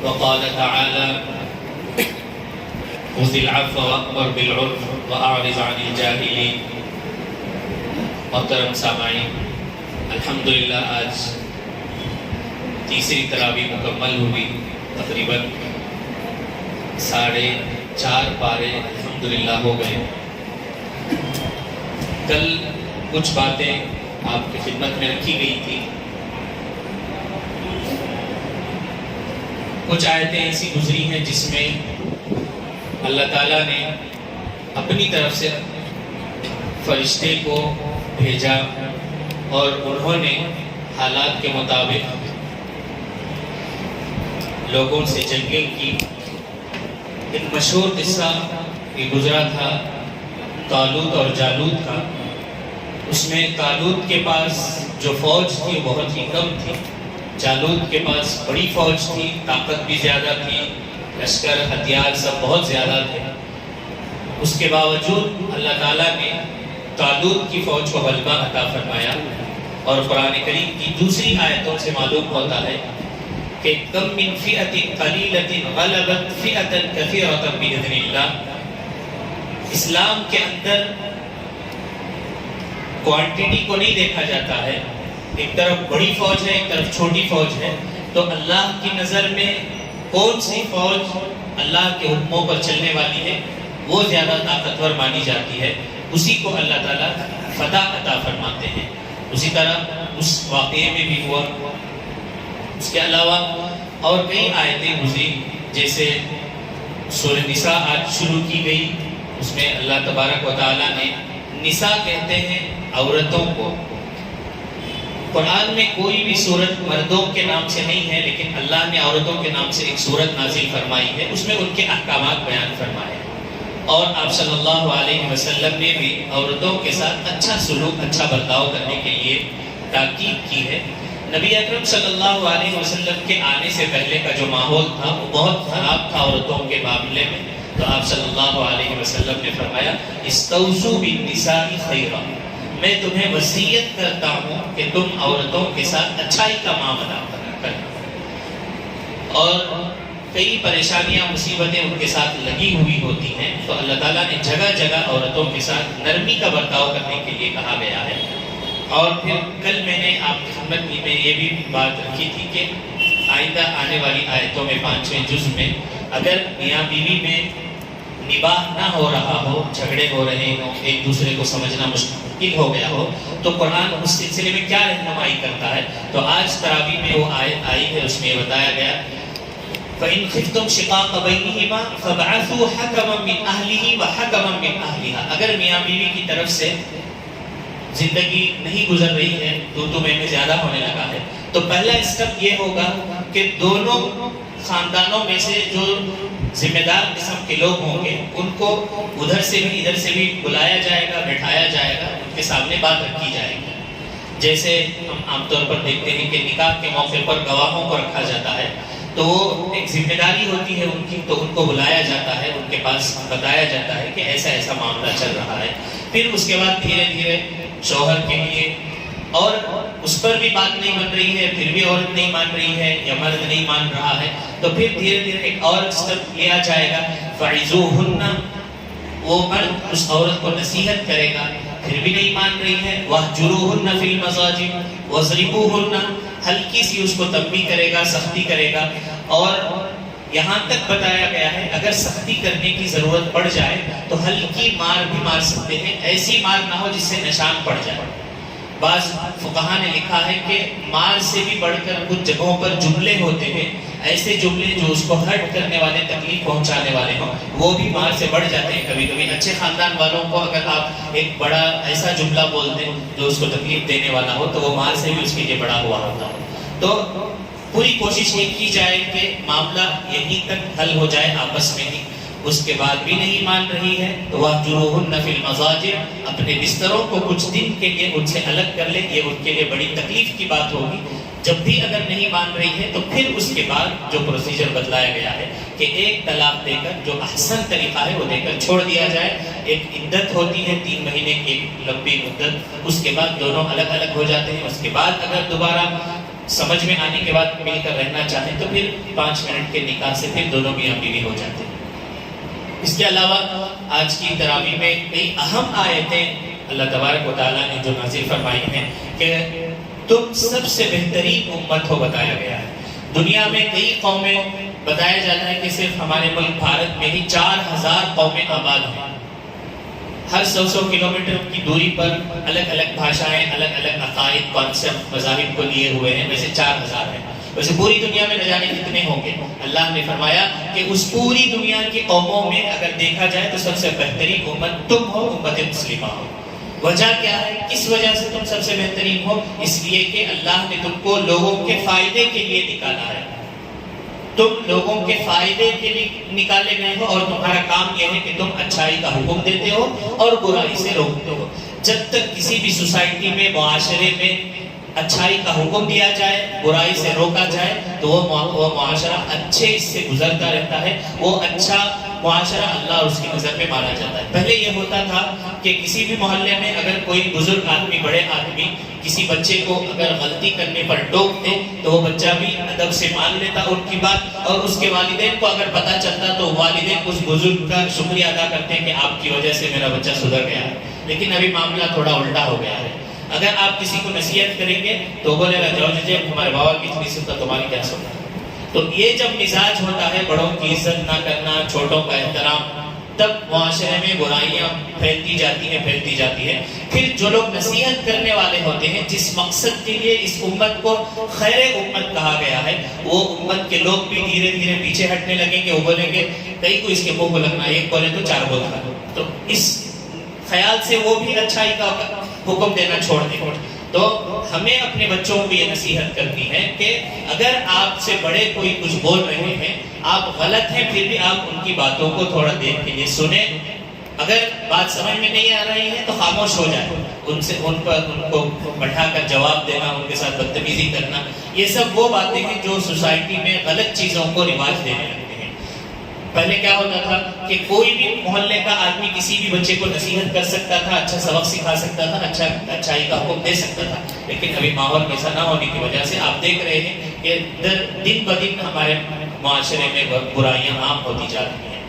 وقال تعالى خذ العفو وأمر بالعرف وأعرض عن الجاهلين۔ محترم سامعین، الحمدللہ آج تیسری تراویح مکمل ہوئی، تقریباً 4.5 پارے الحمدللہ ہو گئے۔ کل کچھ باتیں آپ کی خدمت میں رکھی گئی تھی، کچھ آیتیں ایسی گزری ہیں جس میں اللہ تعالیٰ نے اپنی طرف سے فرشتے کو بھیجا اور انہوں نے حالات کے مطابق لوگوں سے جنگیں کی۔ ایک مشہور قصہ یہ گزرا تھا طالوت اور جالوت کا۔ اس میں طالوت کے پاس جو فوج تھی بہت ہی کم تھی، جالوت کے پاس بڑی فوج تھی، طاقت بھی زیادہ تھی، لشکر ہتھیار سب بہت زیادہ تھے۔ اس کے باوجود اللہ تعالیٰ نے طالوت کی فوج کو غلبہ عطا فرمایا، اور قرآن کریم کی دوسری آیتوں سے معلوم ہوتا ہے کہ کم من فئۃ قلیلۃ غلبت فئۃ کثیرۃ بإذن اللہ۔ اسلام کے اندر کوانٹٹی کو نہیں دیکھا جاتا ہے، ایک طرف بڑی فوج ہے ایک طرف چھوٹی فوج ہے، تو اللہ کی نظر میں کون سی فوج اللہ کے حکموں پر چلنے والی ہے وہ زیادہ طاقتور مانی جاتی ہے، اسی کو اللہ تعالیٰ فتح عطا فرماتے ہیں۔ اسی طرح اس واقعے میں بھی ہوا۔ اس کے علاوہ اور کئی آیتیں گزری، جیسے سورہ نساء آج شروع کی گئی، اس میں اللہ تبارک و تعالیٰ نے نساء کہتے ہیں عورتوں کو۔ قرآن میں کوئی بھی صورت مردوں کے نام سے نہیں ہے، لیکن اللہ نے عورتوں کے نام سے ایک صورت نازل فرمائی ہے، اس میں ان کے احکامات بیان فرمائے، اور آپ صلی اللہ علیہ وسلم نے بھی عورتوں کے ساتھ اچھا سلوک، اچھا برتاؤ کرنے کے لیے تاکید کی ہے۔ نبی اکرم صلی اللہ علیہ وسلم کے آنے سے پہلے کا جو ماحول تھا وہ بہت خراب تھا عورتوں کے معاملے میں، تو آپ صلی اللہ علیہ وسلم نے فرمایا استوصوا بالنساء خیرا، میں تمہیں وصیت کرتا ہوں کہ تم عورتوں کے ساتھ اچھائی کا معاملہ کرنا۔ اور کئی پریشانیاں مصیبتیں ان کے ساتھ لگی ہوئی ہوتی ہیں، تو اللہ تعالیٰ نے جگہ جگہ عورتوں کے ساتھ نرمی کا برتاؤ کرنے کے لیے کہا گیا ہے۔ اور پھر کل میں نے آپ کی خدمت میں یہ بھی بات رکھی تھی کہ آئندہ آنے والی آیتوں میں 5ویں جز میں اگر میاں بیوی میں نباہ نہ ہو رہا ہو، جھگڑے ہو رہے ہوں، ایک دوسرے کو سمجھنا مشکل ہو گیا ہو، تو قرآن اس سلسلے میں کیا رہنمائی کرتا ہے، تو آج تراویح میں وہ آیت آئی ہے، اس میں یہ بتایا گیا فَإِنْ خِفْتُمْ شِقَاقَ بَيْنِهِمَا فَابْعَثُوا حَكَمًا مِّنْ أَهْلِهِ وَحَكَمًا مِّنْ أَهْلِهَا۔ اگر میاں بیوی کی طرف سے زندگی نہیں گزر رہی ہے، تو میں زیادہ ہونے لگا ہے، تو پہلا اسٹیپ یہ ہوگا کہ دونوں خاندانوں میں سے جو ذمہ دار قسم کے لوگ ہوں گے ان کو ادھر سے بھی ادھر سے بھی بلایا جائے گا، بٹھایا جائے گا، ان کے سامنے بات رکھی جائے گی۔ جیسے ہم عام طور پر دیکھتے ہیں کہ نکاح کے موقع پر گواہوں کو رکھا جاتا ہے، تو وہ ایک ذمہ داری ہوتی ہے ان کی، تو ان کو بلایا جاتا ہے، ان کے پاس بتایا جاتا ہے کہ ایسا ایسا معاملہ چل رہا ہے۔ پھر اس کے بعد دھیرے دھیرے شوہر کے لیے، اور اس پر بھی بات نہیں بن رہی ہے، پھر بھی عورت نہیں مان رہی ہے یا مرد نہیں مان رہا ہے، تو پھر دھیرے دھیرے ایک اور اسٹیپ لیا جائے گا، فَعِزُوهُنَّ، وہ مرد اس عورت کو نصیحت کرے گا، پھر بھی نہیں مان رہی ہے، وَاهْجُرُوهُنَّ فِي الْمَضَاجِعِ وَاضْرِبُوهُنَّ، ہلکی سی اس کو تنبیہ کرے گا، سختی کرے گا، اور یہاں تک بتایا گیا ہے اگر سختی کرنے کی ضرورت پڑ جائے تو ہلکی مار بھی مار سکتے ہیں، ایسی مار نہ ہو جس سے نشان پڑ جائے۔ بعض فقہا نے لکھا ہے کہ مار سے بھی بڑھ کر کچھ جگہوں پر جملے ہوتے ہیں، ایسے جملے جو اس کو ہرٹ کرنے والے، تکلیف پہنچانے والے ہوں، وہ بھی مار سے بڑھ جاتے ہیں۔ کبھی کبھی اچھے خاندان والوں کو اگر آپ ایک بڑا ایسا جملہ بول دیں جو اس کو تکلیف دینے والا ہو، تو وہ مار سے بھی اس کے لیے بڑا ہوا ہوتا ہے۔ تو پوری کوشش یہ کی جائے کہ معاملہ یہیں تک حل ہو جائے آپس میں ہی، اس کے بعد بھی نہیں مان رہی ہے تو وَاهْجُرُوهُنَّ فِي الْمَضَاجِعِ، اپنے بستروں کو کچھ دن کے لیے ان سے الگ کر لے، یہ ان کے لیے بڑی تکلیف کی بات ہوگی۔ جب بھی اگر نہیں مان رہی ہے تو پھر اس کے بعد جو پروسیجر بتلایا گیا ہے کہ ایک طلاق دے کر، جو احسن طریقہ ہے وہ دے کر چھوڑ دیا جائے۔ ایک عدت ہوتی ہے 3 مہینے کی ایک لمبی مدت، اس کے بعد دونوں الگ الگ ہو جاتے ہیں۔ اس کے بعد اگر دوبارہ سمجھ میں آنے کے بعد مل کر رہنا چاہیں تو پھر 5 منٹ کے نکاح سے پھر دونوں میاں بیوی ہو جاتے ہیں۔ اس کے علاوہ آج کی تراویح میں کئی اہم آیتیں اللہ تبارک و تعالیٰ نے جو نازل فرمائی ہیں کہ تم سب سے بہترین امت ہو بتایا گیا ہے۔ دنیا میں کئی قومیں بتایا جاتا ہے کہ صرف ہمارے ملک بھارت میں ہی 4000 قومیں آباد ہیں۔ ہر 100 کلومیٹر کی دوری پر الگ الگ بھاشائیں، الگ الگ عقائد، کانسیپٹ، مذاہب کو لیے ہوئے ہیں، ویسے 4000 ہیں۔ ویسے پوری دنیا میں نہ جانے کتنے ہوں گے۔ اللہ نے فرمایا کہ اس پوری دنیا کی قوموں میں اگر دیکھا جائے تو سب سے بہترین امت تم ہو، امت مسلمہ ہو۔ وجہ کیا ہے؟ کس وجہ سے تم سب سے بہترین ہو؟ اس لیے کہ اللہ نے تم کو لوگوں کے فائدے کے لیے نکالا ہے۔ تم لوگوں کے فائدے کے لیے نکالے گئے ہو اور تمہارا کام یہ ہے کہ تم اچھائی کا حکم دیتے ہو اور برائی سے روکتے ہو۔ جب تک کسی بھی سوسائٹی میں، معاشرے میں اچھائی کا حکم دیا جائے، برائی سے روکا جائے تو وہ معاشرہ اچھے اس سے گزرتا رہتا ہے۔ وہ اچھا معاشرہ اللہ اور اس کی نظر میں مانا جاتا ہے۔ پہلے یہ ہوتا تھا کہ کسی بھی محلے میں اگر کوئی بزرگ آدمی، بڑے آدمی کسی بچے کو اگر غلطی کرنے پر ٹوکتے تو وہ بچہ بھی ادب سے مان لیتا ان کی بات، اور اس کے والدین کو اگر پتہ چلتا تو والدین اس بزرگ کا شکریہ ادا کرتے ہیں کہ آپ کی وجہ سے میرا بچہ سدھر گیا ہے۔ لیکن ابھی معاملہ تھوڑا الٹا ہو گیا ہے۔ اگر آپ کسی کو نصیحت کریں گے تو بولے گا جاؤ جی ہمارے بابا کی اتنی سنتا تمہاری کیا سنتا۔ تو یہ جب مزاج ہوتا ہے بڑوں کی عزت نہ کرنا، چھوٹوں کا احترام، تب معاشرے میں برائیاں پھیلتی جاتی ہیں۔ پھر جو لوگ نصیحت کرنے والے ہوتے ہیں، جس مقصد کے لیے اس امت کو خیر امت کہا گیا ہے، وہ امت کے لوگ بھی دھیرے دھیرے پیچھے ہٹنے لگیں گے۔ وہ بولیں گے کئی کو اس کے منہ کو لگنا، ایک بولے تو 4 بول کھا لو۔ تو اس خیال سے وہ بھی اچھائی کا حکم دینا چھوڑ دیں۔ تو ہمیں اپنے بچوں کو یہ نصیحت کرنی ہے کہ اگر آپ سے بڑے کوئی کچھ بول رہے ہیں، آپ غلط ہیں، پھر بھی آپ ان کی باتوں کو تھوڑا دیر کے لیے سنیں۔ اگر بات سمجھ میں نہیں آ رہی ہے تو خاموش ہو جائیں۔ ان کو بٹھا کر جواب دینا، ان کے ساتھ بدتمیزی کرنا، یہ سب وہ باتیں ہیں جو سوسائٹی میں غلط چیزوں کو رواج دینے لگتے ہیں۔ پہلے کیا ہوتا تھا کہ کوئی بھی محلے کا آدمی کسی بھی بچے کو نصیحت کر سکتا تھا، اچھا سبق سکھا سکتا تھا، اچھائی کا حکم دے سکتا تھا۔ لیکن ابھی ماحول ایسا نہ ہونے کی وجہ سے آپ دیکھ رہے ہیں کہ دن بدن ہمارے معاشرے میں برائیاں عام ہوتی جا رہی ہیں۔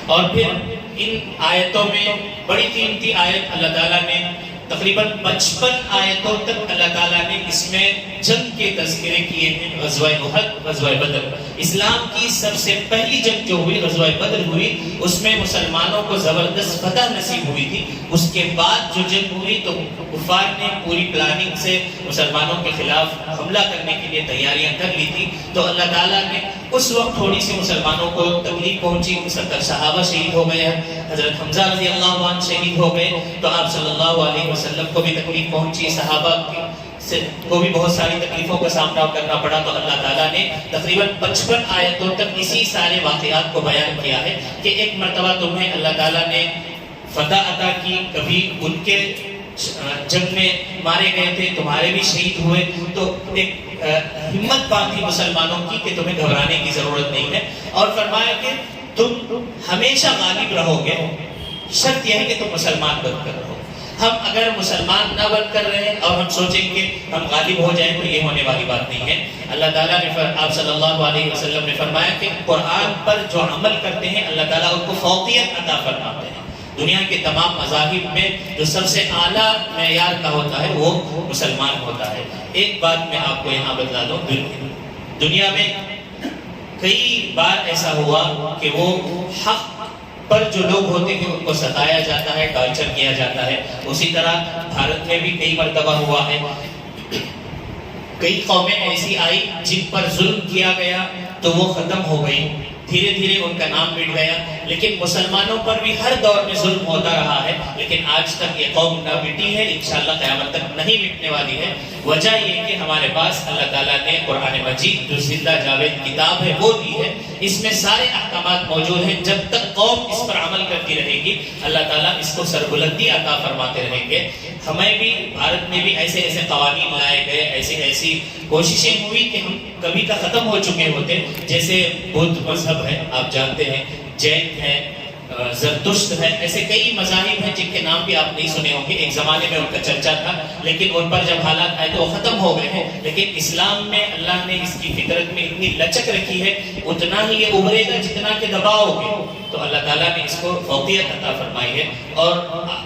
اور پھر ان آیتوں میں بڑی قیمتی آیت اللہ تعالیٰ نے تقریباً 55 آیتوں تک اللہ تعالیٰ نے اس میں جنگ کے تذکرے کیے ہیں۔ غزوہ احد، غزوہ بدر، اسلام کی سب سے پہلی جنگ جو ہوئی غزوہ بدر ہوئی، اس میں مسلمانوں کو زبردست فتح نصیب ہوئی تھی۔ اس کے بعد جو جنگ ہوئی تو کفار نے پوری پلاننگ سے مسلمانوں کے خلاف حملہ کرنے کے لیے تیاریاں کر لی تھی۔ تو اللہ تعالیٰ نے اس وقت تھوڑی سی مسلمانوں کو تکلیف پہنچی، 70 صحابہ شہید ہو گئے، حضرت حمزہ رضی اللہ عنہ شہید ہو گئے، تو آپ صلی اللہ علیہ وسلم کو بھی تکلیف پہنچی، صحابہ کو بھی بہت ساری تکلیفوں کا سامنا کرنا پڑا۔ تو اللہ تعالیٰ نے تقریباً 55 آیتوں تک اسی سارے واقعات کو بیان کیا ہے کہ ایک مرتبہ تمہیں اللہ تعالیٰ نے فتح عطا کی، کبھی ان کے جنگ میں مارے گئے تھے، تمہارے بھی شہید ہوئے، تو ایک ہمت باندھی مسلمانوں کی کہ تمہیں گھبرانے کی ضرورت نہیں ہے، اور فرمایا کہ تم ہمیشہ غالب رہو گے، شرط یہ ہے کہ تم مسلمان بن کر رہو۔ ہم اگر مسلمان نہ بن کر رہے اور ہم سوچیں کہ ہم غالب ہو جائیں تو یہ ہونے والی بات نہیں ہے۔ اللہ تعالیٰ نے آپ صلی اللہ علیہ وسلم نے فرمایا کہ قرآن پر جو عمل کرتے ہیں اللہ تعالیٰ ان کو فوقیت عطا فرماتے ہیں۔ دنیا کے تمام مذاہب میں جو سب سے اعلیٰ معیار کا ہوتا ہے وہ مسلمان ہوتا ہے۔ ایک بات میں آپ کو یہاں بتلا دوں، دنیا میں کئی بار ایسا ہوا کہ وہ حق پر جو لوگ ہوتے ہیں ان کو ستایا جاتا ہے، ٹارچر کیا جاتا ہے۔ اسی طرح بھارت میں بھی کئی مرتبہ ہوا ہے، کئی قومیں ایسی آئی جن پر ظلم کیا گیا تو وہ ختم ہو گئی، دھیرے دھیرے ان کا نام مٹ گیا۔ لیکن مسلمانوں پر بھی ہر دور میں ظلم ہوتا رہا ہے، لیکن آج تک یہ قوم نہ مٹی ہے، انشاءاللہ قیامت تک نہیں مٹنے والی ہے۔ وجہ یہ کہ ہمارے پاس اللہ تعالیٰ نے قرآن مجید جو زندہ جاوید کتاب ہے وہ دی ہے، اس میں سارے احکامات موجود ہیں۔ جب تک قوم اس پر عمل کرتی رہے گی اللہ تعالیٰ اس کو سربلندی عطا فرماتے رہیں گے۔ ہمیں بھی بھارت میں بھی ایسے ایسے قوانین لائے گئے، ایسی کوششیں ہوئی کہ ہم کبھی کا ختم ہو چکے ہوتے، جیسے بدھ مذہب ہے آپ جانتے ہیں، جین ہے، زرتشت ہے، ایسے کئی مذاہب ہیں جن کے نام بھی آپ نہیں سنے ہوں گے، ایک زمانے میں ان کا چرچا تھا لیکن ان پر جب حالات آئے تو وہ ختم ہو گئے ہیں. لیکن اسلام میں اللہ نے اس کی فطرت میں اتنی لچک رکھی ہے، اتنا ہی یہ ابھرے گا جتنا کہ دباؤ گے. تو اللہ تعالیٰ نے اس کو فوقیت عطا فرمائی ہے. اور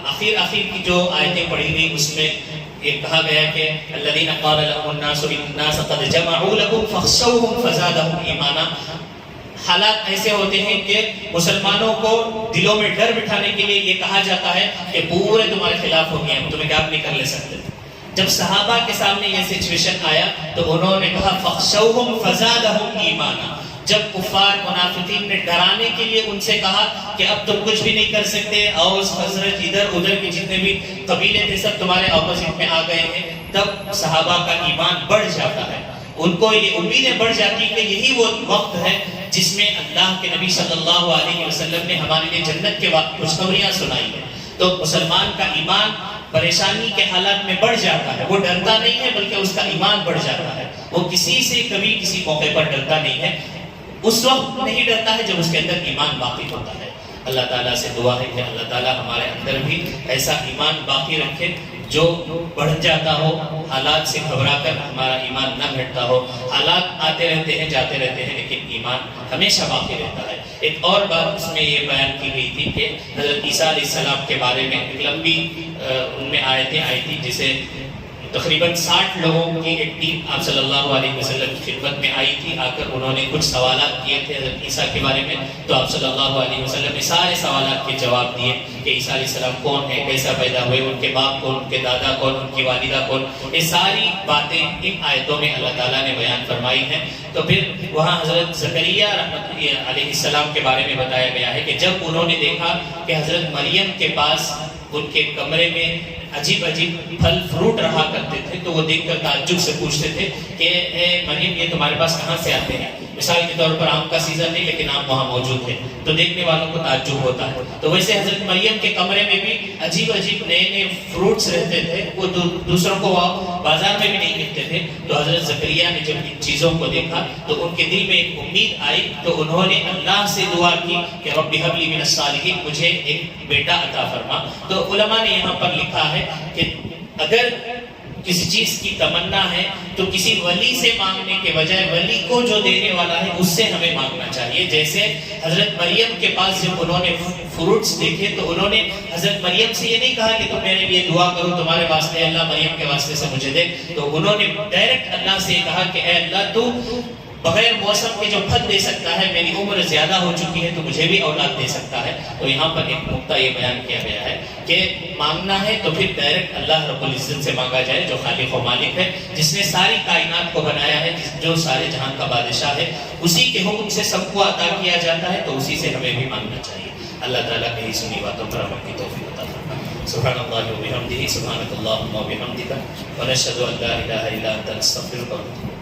آخر کی جو آیتیں پڑھی گئی اس میں یہ کہا گیا کہ الذین قال لهم الناس ان الناس قد جمعوا لكم فاخشوهم فزادهم ایمانا. حالات ایسے ہوتے ہیں کہ مسلمانوں کو دلوں میں ڈر بٹھانے کے لیے یہ کہا جاتا ہے کہ پورے تمہارے خلاف ہو گئے ہیں، تمہیں کیا نہیں کر لے سکتے. جب صحابہ کے سامنے یہ سچویشن آیا تو انہوں نے کہا فخشوہم فزادہم ایمانا. جب کفار منافقین نے ڈرانے کے لیے ان سے کہا کہ اب تم کچھ بھی نہیں کر سکتے، اوس خزرج ادھر ادھر کے جتنے بھی قبیلے تھے سب تمہارے اپوزٹ میں آ گئے ہیں، تب صحابہ کا ایمان بڑھ جاتا ہے. ان کو یہ امیدیں بڑھ جاتی کہ یہی وہ وقت ہے جس میں اللہ کے نبی صلی اللہ علیہ وسلم نے ہمارے لیے جنت کے بعد خوشخبریاں سنائی ہیں. تو مسلمان کا ایمان پریشانی کے حالات میں بڑھ جاتا ہے، وہ ڈرتا نہیں ہے بلکہ اس کا ایمان بڑھ جاتا ہے. وہ کسی سے کبھی کسی موقع پر ڈرتا نہیں ہے، اس وقت نہیں ڈرتا ہے جب اس کے اندر ایمان باقی ہوتا ہے. اللہ تعالیٰ سے دعا ہے کہ اللہ تعالیٰ ہمارے اندر بھی ایسا ایمان باقی رکھے جو بڑھ جاتا ہو، حالات سے گھبرا کر ہمارا ایمان نہ گھٹتا ہو. حالات آتے رہتے ہیں جاتے رہتے ہیں لیکن ایمان ہمیشہ باقی رہتا ہے. ایک اور بات اس میں یہ بیان کی گئی تھی کہ حضرت عیسیٰ علیہ السلام کے بارے میں ایک لمبی ان میں آیتیں آئی تھی جسے تقریباً 60 لوگوں کی ایک ٹیم آپ صلی اللہ علیہ وسلم کی خدمت میں آئی تھی. آ کر انہوں نے کچھ سوالات کیے تھے حضرت عیسیٰ کے بارے میں. تو آپ صلی اللہ علیہ وسلم نے سارے سوالات کے جواب دیے کہ عیسیٰ علیہ السلام کون ہے، کیسا پیدا ہوئے، ان کے باپ کون، ان کے دادا کون، ان کی والدہ کون. یہ ساری باتیں ان آیتوں میں اللہ تعالیٰ نے بیان فرمائی ہیں. تو پھر وہاں حضرت زکریا رحمۃ اللہ علیہ السلام کے بارے میں بتایا گیا ہے کہ جب انہوں نے دیکھا کہ حضرت مریم کے پاس ان کے کمرے میں عجیب پھل فروٹ رہا کرتے تھے تو وہ دیکھ کر تعجب سے پوچھتے تھے کہ اے مریم یہ تمہارے پاس کہاں سے آتے ہیں. مثال کے طور پر آم کا سیزن نہیں لیکن آم وہاں موجود ہے تو دیکھنے والوں کو تعجب ہوتا ہے. تو ویسے حضرت مریم کے کمرے میں بھی عجیب نئے فروٹس رہتے تھے، وہ دوسروں کو بازار میں بھی نہیں ملتے تھے. تو حضرت زکریا نے جب ان چیزوں کو دیکھا تو ان کے دل میں ایک امید آئی تو انہوں نے اللہ سے دعا کی کہ رب ہب لی من الصالحین، مجھے ایک بیٹا عطا فرما. تو علماء نے یہاں پر لکھا ہے کہ اگر کسی چیز کی تمنا ہے تو کسی ولی سے مانگنے کے بجائے ولی کو جو دینے والا ہے اس سے ہمیں مانگنا چاہیے. جیسے حضرت مریم کے پاس جب انہوں نے فروٹس دیکھے تو انہوں نے حضرت مریم سے یہ نہیں کہا کہ تم میرے لیے دعا کرو تمہارے واسطے اللہ مریم کے واسطے سے مجھے دے. تو انہوں نے ڈائریکٹ اللہ سے کہا کہ اے اللہ تو بغیر موسم کے جو پھل دے سکتا ہے، میری عمر زیادہ ہو چکی ہے تو مجھے بھی اولاد دے سکتا ہے. تو یہاں پر ایک نقطہ یہ بیان کیا گیا ہے کہ مانگنا ہے تو پھر ڈائریکٹ اللہ رب العزت سے مانگا جائے جو خالق و مالک ہے، جس نے ساری کائنات کو بنایا ہے، جو سارے جہان کا بادشاہ ہے. اسی کے حکم سے سب کو عطا کیا جاتا ہے تو اسی سے ہمیں بھی مانگنا چاہیے. اللہ تعالیٰ میری سنی باتوں پر عمل کی توفیق عطا فرمائے. سبحان اللہ و بحمدہ، سبحانک اللہم و بحمدک، ونشہد ان لا الہ الا انت، نستغفرک و نتوب الیک.